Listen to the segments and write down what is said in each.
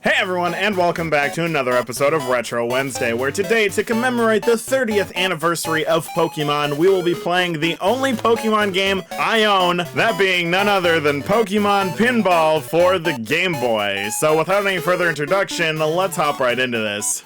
Hey everyone, and welcome back to another episode of Retro Wednesday, where today, to commemorate the 30th anniversary of Pokemon, we will be playing the only Pokemon game I own, that being none other than Pokemon Pinball for the Game Boy. So without any further introduction, let's hop right into this.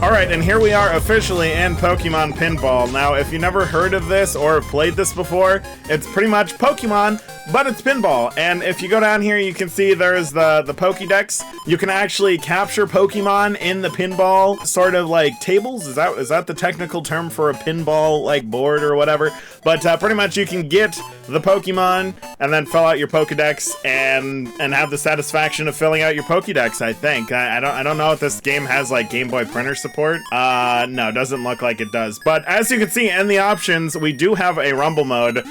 Alright, and here we are officially in Pokemon Pinball. Now, if you never heard of this or played this before, it's pretty much Pokemon, but it's pinball. And if you go down here, you can see there's the Pokédex. You can actually capture Pokemon in the pinball sort of like tables. Is that the technical term for a pinball like board or whatever? But pretty much you can get the Pokemon and then fill out your Pokédex and have the satisfaction of filling out your Pokédex, I think. I don't know if this game has like Game Boy printer support. No, doesn't look like it does. But as you can see in the options, we do have a rumble mode.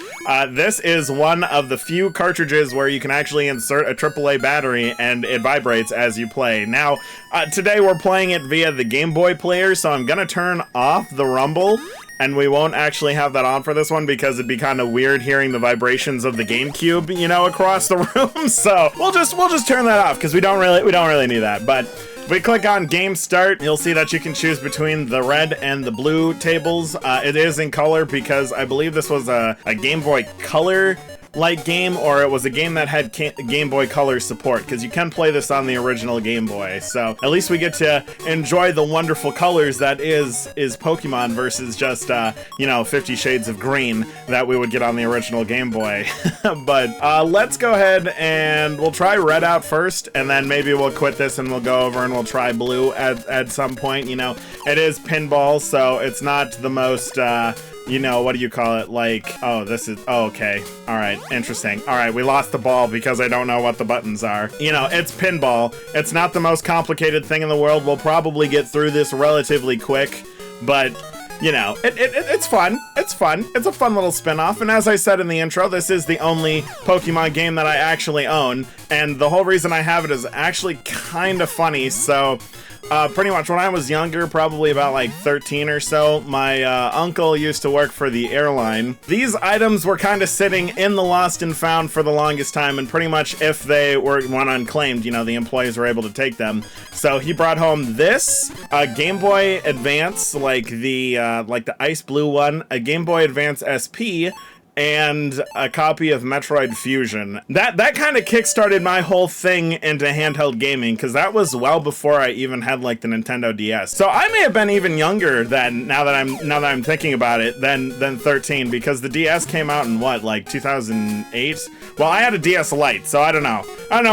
This is one of the few cartridges where you can actually insert a AAA battery and it vibrates as you play. Now, today we're playing it via the Game Boy player, so I'm gonna turn off the rumble. And we won't actually have that on for this one because it'd be kind of weird hearing the vibrations of the GameCube, you know, across the room. So we'll just turn that off because we don't really need that. But if we click on Game Start, you'll see that you can choose between the red and the blue tables. It is in color because I believe this was a Game Boy Color like game, or it was a game that had Game Boy Color support, because you can play this on the original Game Boy. So at least we get to enjoy the wonderful colors that is Pokemon versus just 50 Shades of Green that we would get on the original Game Boy. But let's go ahead and we'll try red out first, and then maybe we'll quit this and we'll go over and we'll try blue at some point. You know, it is pinball, so it's not the most what do you call it? Like, okay. All right, interesting. All right, we lost the ball because I don't know what the buttons are. You know, it's pinball. It's not the most complicated thing in the world. We'll probably get through this relatively quick, but you know, it's fun. It's fun. It's a fun little spin-off. And as I said in the intro, this is the only Pokemon game that I actually own. And the whole reason I have it is actually kind of funny. So pretty much when I was younger, probably about like 13 or so, my uncle used to work for the airline. These items were kind of sitting in the lost and found for the longest time, and pretty much if they went unclaimed, you know, the employees were able to take them. So he brought home this Game Boy Advance, like the ice blue one, a Game Boy Advance SP, and a copy of Metroid Fusion. That kind of kickstarted my whole thing into handheld gaming, because that was well before I even had like the Nintendo DS. So I may have been even younger then, now that I'm thinking about it, than 13, because the DS came out in what, like 2008? Well, I had a DS Lite, so I don't know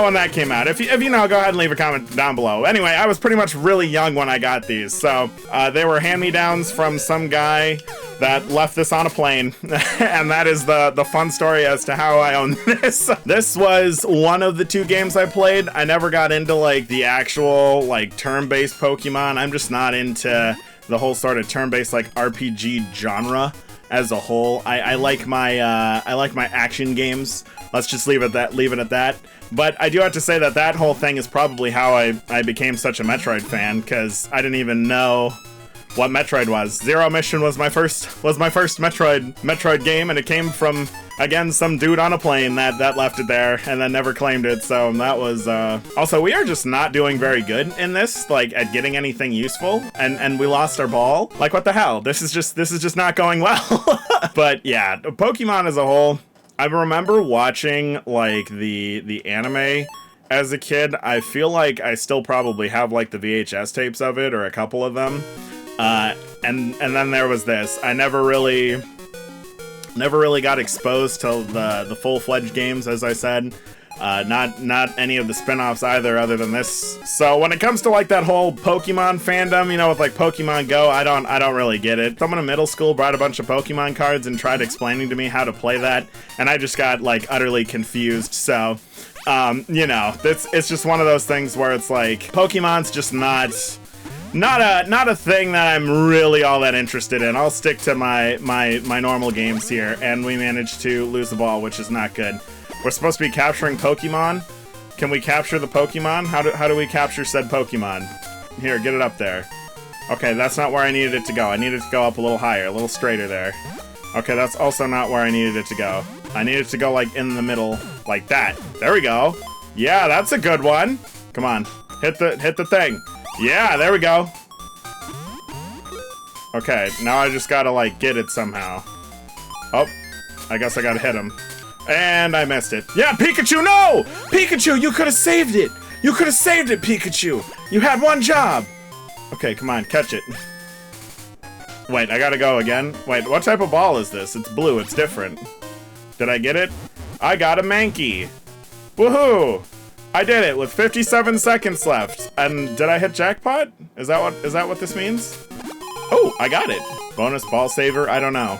when that came out. If you know, go ahead and leave a comment down below. Anyway, I was pretty much really young when I got these, so they were hand-me-downs from some guy that left this on a plane, and that is the fun story as to how I own this. This was one of the two games I played. I never got into like the actual like turn-based Pokemon. I'm just not into the whole sort of turn-based like RPG genre as a whole. I like my action games. Let's just leave it at that. But I do have to say that whole thing is probably how I became such a Metroid fan, because I didn't even know what Metroid was. Zero Mission was my first Metroid game, and it came from, again, some dude on a plane that left it there and then never claimed it. So that was also, we are just not doing very good in this, like at getting anything useful, and we lost our ball. Like, what the hell? This is just not going well. But yeah, Pokemon as a whole, I remember watching like the anime as a kid. I feel like I still probably have like the VHS tapes of it, or a couple of them. And then there was this. I never really got exposed to the full-fledged games, as I said. Not any of the spin-offs either, other than this. So when it comes to like that whole Pokemon fandom, you know, with like Pokemon Go, I don't really get it. Someone in middle school brought a bunch of Pokemon cards and tried explaining to me how to play that, and I just got like utterly confused. So you know, it's just one of those things where it's like Pokemon's just not a thing that I'm really all that interested in. I'll stick to my normal games here, and we managed to lose the ball, which is not good. We're supposed to be capturing Pokemon. Can we capture the Pokemon? How do we capture said Pokemon? Here, get it up there. Okay, that's not where I needed it to go. I needed it to go up a little higher, a little straighter there. Okay, that's also not where I needed it to go. I needed it to go, like, in the middle, like that. There we go. Yeah, that's a good one. Come on, hit the thing. Yeah, there we go. Okay, now I just gotta, like, get it somehow. Oh, I guess I gotta hit him. And I missed it. Yeah, Pikachu, no! Pikachu, you could have saved it! You could have saved it, Pikachu! You had one job! Okay, come on, catch it. Wait, I gotta go again? Wait, what type of ball is this? It's blue, it's different. Did I get it? I got a Mankey! Woohoo! I did it with 57 seconds left. And did I hit jackpot? Is that what this means? Oh, I got it. Bonus ball saver, I don't know.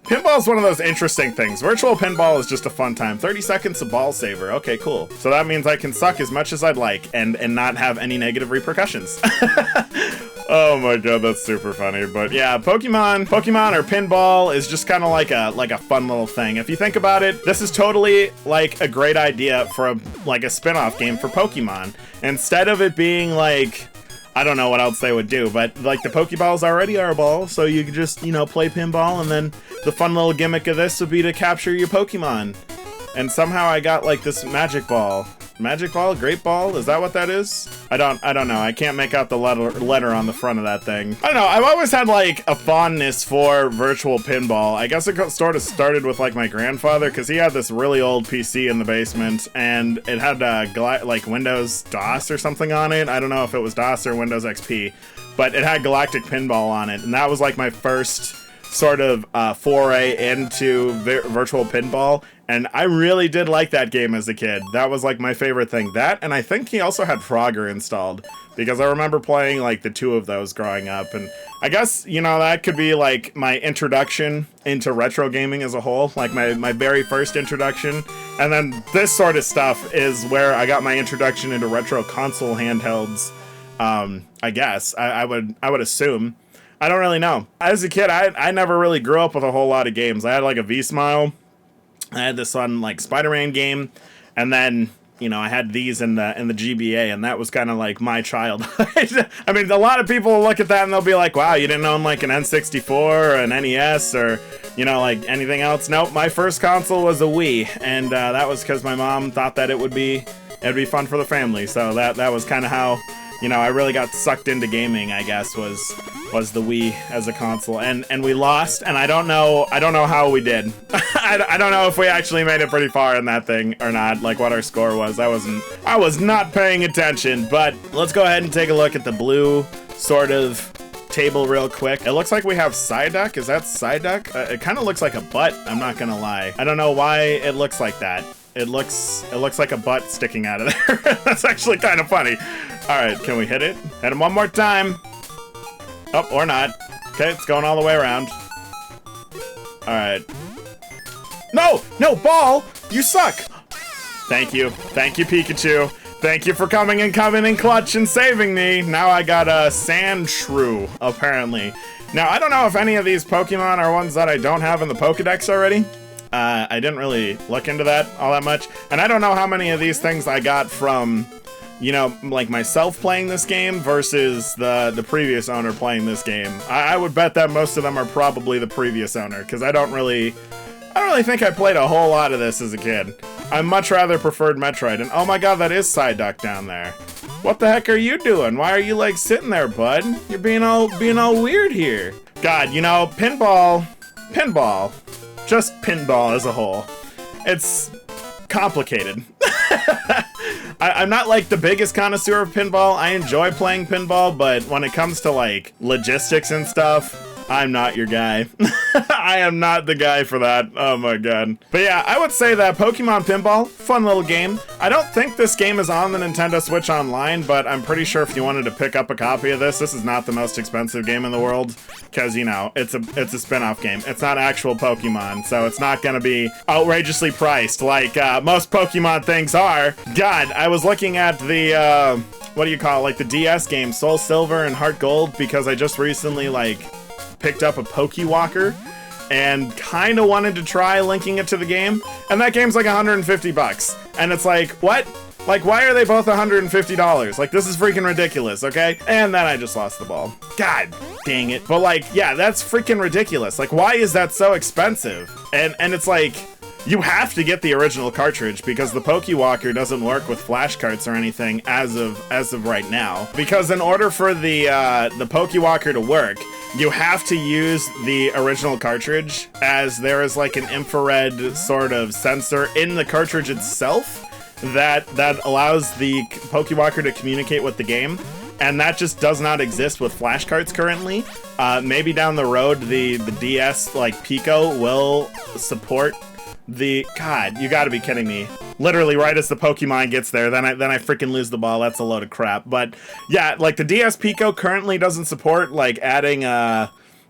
Pinball is one of those interesting things. Virtual pinball is just a fun time. 30 seconds of ball saver. Okay, cool. So that means I can suck as much as I'd like and not have any negative repercussions. Oh my god, that's super funny. But yeah, Pokemon or pinball is just kind of like a fun little thing. If you think about it, this is totally like a great idea for a spin-off game for Pokemon. Instead of it being like, I don't know what else they would do, but like the Pokeballs already are a ball, so you could just, you know, play pinball, and then the fun little gimmick of this would be to capture your Pokemon. And somehow I got like this magic ball. Magic ball? Great ball? Is that what that is? I don't know. I can't make out the letter on the front of that thing. I don't know. I've always had like a fondness for virtual pinball. I guess it sort of started with like my grandfather, because he had this really old PC in the basement, and it had like Windows DOS or something on it. I don't know if it was DOS or Windows XP, but it had Galactic Pinball on it, and that was like my first sort of foray into virtual pinball, and I really did like that game as a kid. That was like my favorite thing. That, and I think he also had Frogger installed, because I remember playing like the two of those growing up, and I guess, you know, that could be like my introduction into retro gaming as a whole, like my very first introduction. And then this sort of stuff is where I got my introduction into retro console handhelds. I guess I would assume. I don't really know. As a kid, I never really grew up with a whole lot of games. I had like a V-Smile. I had this fun like Spider-Man game, and then, you know, I had these in the GBA, and that was kind of like my childhood. I mean, a lot of people will look at that and they'll be like, "Wow, you didn't own like an N64 or an NES or, you know, like anything else." Nope, my first console was a Wii, and that was because my mom thought that it'd be fun for the family. So that was kind of how, you know, I really got sucked into gaming, I guess, was the Wii as a console. And we lost, and I don't know how we did. I don't know if we actually made it pretty far in that thing or not, like what our score was. I was not paying attention. But let's go ahead and take a look at the blue sort of table real quick. It looks like we have Psyduck. Is that Psyduck? It kind of looks like a butt, I'm not gonna lie. I don't know why it looks like that. It looks like a butt sticking out of there. That's actually kind of funny. All right, can we hit it? Hit him one more time. Oh, or not. Okay, it's going all the way around. All right. No, ball! You suck! Thank you, Pikachu. Thank you for coming in clutch and saving me. Now I got a Sand Shrew, apparently. Now, I don't know if any of these Pokemon are ones that I don't have in the Pokedex already. I didn't really look into that all that much. And I don't know how many of these things I got from, you know, like myself playing this game versus the previous owner playing this game. I would bet that most of them are probably the previous owner, because I don't really think I played a whole lot of this as a kid. I much rather preferred Metroid. And oh my god, that is Psyduck down there. What the heck are you doing? Why are you like sitting there, bud? You're being all weird here. God, you know, pinball, just pinball as a whole, it's complicated. I'm not like the biggest connoisseur of pinball. I enjoy playing pinball, but when it comes to like logistics and stuff, I'm not your guy. I am not the guy for that. Oh my god. But yeah, I would say that Pokemon Pinball, fun little game. I don't think this game is on the Nintendo Switch Online, but I'm pretty sure if you wanted to pick up a copy of this is not the most expensive game in the world, because, you know, it's a spin-off game. It's not actual Pokemon, so it's not gonna be outrageously priced like most Pokemon things are. God, I was looking at the, what do you call it, like the DS game, Soul Silver and Heart Gold, because I just recently, like, picked up a Pokewalker and kind of wanted to try linking it to the game, and that game's like $150, and it's like, what? Like, why are they both $150? Like, this is freaking ridiculous, okay? And then I just lost the ball. God dang it. But like, yeah, that's freaking ridiculous. Like, why is that so expensive? And it's like, you have to get the original cartridge because the Pokewalker doesn't work with flash carts or anything as of right now. Because in order for the Pokewalker to work, you have to use the original cartridge, as there is like an infrared sort of sensor in the cartridge itself that allows the Pokewalker to communicate with the game. And that just does not exist with flash carts currently. Maybe down the road, the DS like Pico will support the... God, you gotta be kidding me. Literally right as the Pokemon gets there, then I freaking lose the ball. That's a load of crap. But yeah, like the DS Pico currently doesn't support like adding an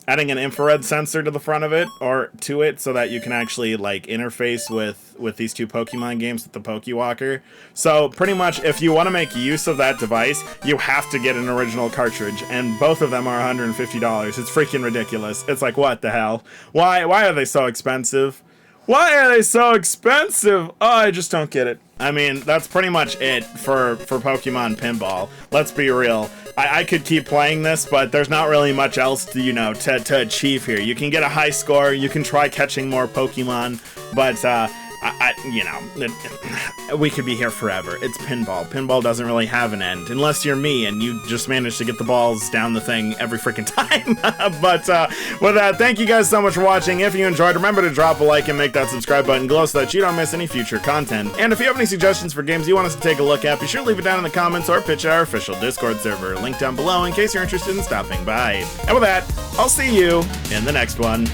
infrared sensor to the front of it or to it so that you can actually like interface with these two Pokemon games with the Pokewalker. So pretty much if you want to make use of that device, you have to get an original cartridge, and both of them are $150. It's freaking ridiculous. It's like, what the hell? Why are they so expensive? Why are they so expensive? Oh, I just don't get it. I mean, that's pretty much it for Pokemon Pinball. Let's be real. I could keep playing this, but there's not really much else to, you know, to achieve here. You can get a high score, you can try catching more Pokemon, but, you know, we could be here forever. It's pinball. Pinball doesn't really have an end, unless you're me and you just manage to get the balls down the thing every freaking time. But with that, thank you guys so much for watching. If you enjoyed, remember to drop a like and make that subscribe button glow so that you don't miss any future content. And if you have any suggestions for games you want us to take a look at, be sure to leave it down in the comments or pitch at our official Discord server. Link down below in case you're interested in stopping by. And with that, I'll see you in the next one.